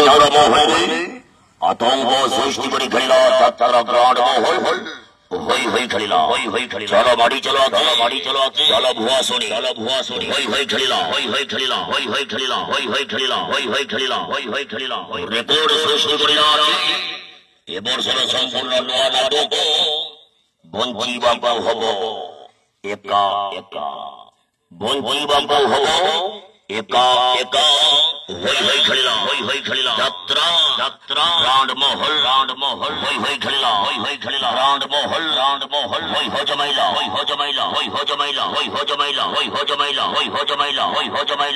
মহলে আতঙ্ক সৃষ্টি করে খেলিলা যাত্রা গ্রাড মহল হই হই খেলিলা হই হই খেলিলা চলো বাড়ি চলো বাড়ি চলো চলো ভুয়া শনি হই হই খেলিলা হই হই খেলিলা হই হই খেলিলা হই হই খেলিলা হই হই খেলিলা হই হই খেলিলা হই রেকর্ড সৃষ্টি করিলা এ বর্ষর সম্পূর্ণ নয়া নাটক বঞ্চি বাবা হব একা একা বঞ্চি বাবা হব একা একা হই হই খেলিলা যাত্রা রাউন্ড মহল হই হই খেলিলা রাউন্ড মহল হই হো জমাইলা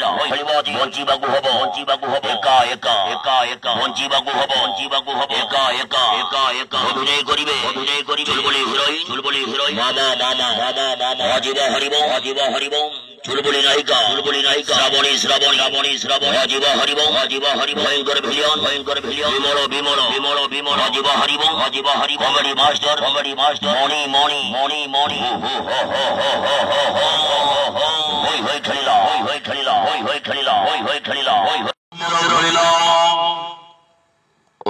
হরিবাজি বঞ্চি বাবু হব একা একা বঞ্চি বাবু হব একা অভিনয় করিবে চুলবুলি হিরোইন মামা আজিবা হরিব চুলবুলি নায়িকা শ্রাবণী আজিবা হরিব ভয়ঙ্কর ভিলিয়ন বিমল আজিবা হরিব কমেডি মাস্টার মণি হই হই খেলিলা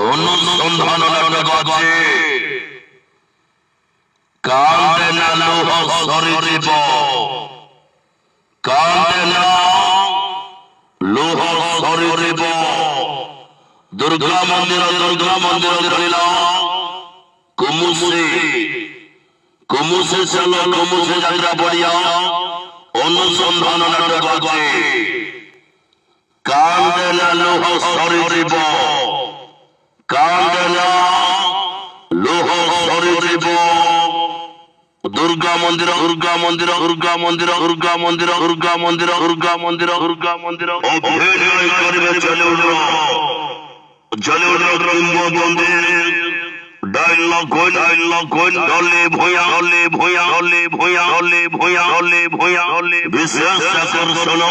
অনুসন্ধান আছে কান্দে না লোহ শরীরিব কান্দে না লোহ শরীরিব দুর্গা মন্দির ধরিল কুমুসে চলো কুমুসে যাত্রা পড়িয়া অনুসন্ধান নাটক আছে কান্দে না লোহ শরীরিব কান্দে না লোহ শরীরিব দুর্গা মন্দির অভিনয় করিবে চলে উঠল কিংবদন্তি ডায়লগ কইন দলে ভূয়া বিশেষ আকর্ষণ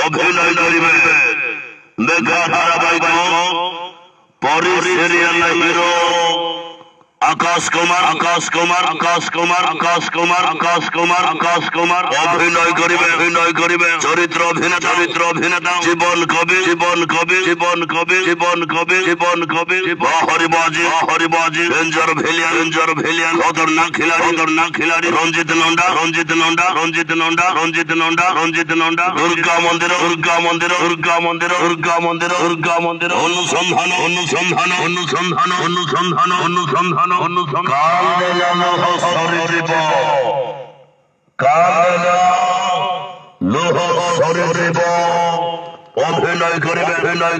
অভিনয় করিবে মেঘা ধারাবাহিক পরে সিরিয়াল হিরো আকাশ কুমার অভিনয় করিবে চরিত্র অভিনেতা জীবন কবি হরিবাজি রেঞ্জার ভেলিয়ান খতরনাক খিলাড়ি রঞ্জিত নন্ডা দুর্গা মন্দির অনুসন্ধান কান্দে না লোহ শরীরিব অভিনয়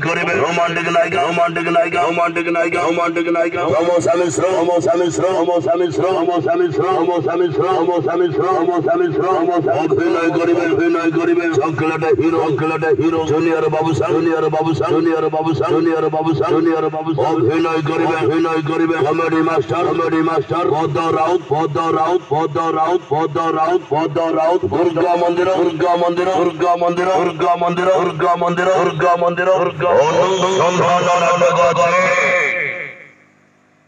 করিবে রোমান্টিক নায়িকা সমসামী অভিনয় করিবে চকলেট হিরো জুনিয়র বাবু অভিনয় করিবে কমেডি মাস্টার পদ্ম রাউত দুর্গা মন্দির অনুসন্ধান নাটক আছে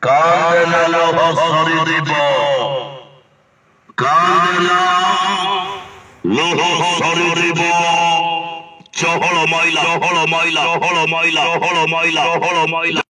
কান্দে না লোহ শরীরিব চহল ময়লা